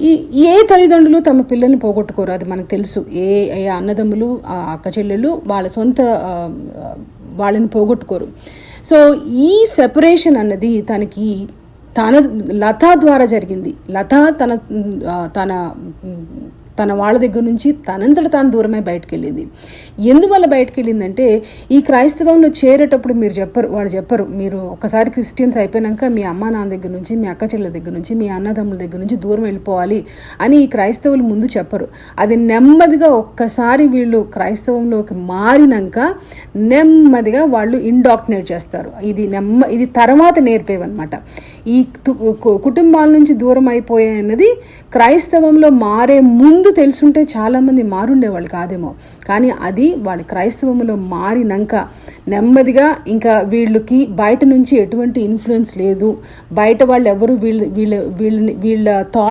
ఈ ఏ తల్లిదండ్రులు తమ పిల్లల్ని పోగొట్టుకోరు, అది మనకు తెలుసు. ఏ అన్నదమ్ములు అక్క చెల్లెళ్ళు వాళ్ళ సొంత వాళ్ళని పోగొట్టుకోరు. సో ఈ సెపరేషన్ అన్నది లత ద్వారా జరిగింది. లత తన తన వాళ్ళ దగ్గర నుంచి తనంతట తాను దూరమై బయటకు వెళ్ళింది. ఎందువల్ల బయటకు వెళ్ళిందంటే, ఈ క్రైస్తవంలో చేరేటప్పుడు వాళ్ళు చెప్పరు మీరు ఒకసారి క్రిస్టియన్స్ అయిపోయాక మీ అమ్మా నాన్న దగ్గర నుంచి, మీ అక్క చెల్లెల దగ్గర నుంచి, మీ అన్నదమ్ముల దగ్గర నుంచి దూరం వెళ్ళిపోవాలి అని ఈ క్రైస్తవులు ముందు చెప్పరు. అది నెమ్మదిగా ఒక్కసారి వీళ్ళు క్రైస్తవంలోకి మారినాక నెమ్మదిగా వాళ్ళు ఇండాక్టినేట్ చేస్తారు. ఇది తర్వాత నేర్పేవన్నమాట. ఈ కుటుంబాల నుంచి దూరం అయిపోయాయన్నది క్రైస్తవంలో మారే ముందు తెలుసుంటే చాలామంది మారుండేవాళ్ళు కాదేమో. కానీ అది వాళ్ళు క్రైస్తవంలో మారినాక నెమ్మదిగా ఇంకా వీళ్ళకి బయట నుంచి ఎటువంటి ఇన్ఫ్లుయెన్స్ లేదు, బయట వాళ్ళు ఎవరు వీళ్ళ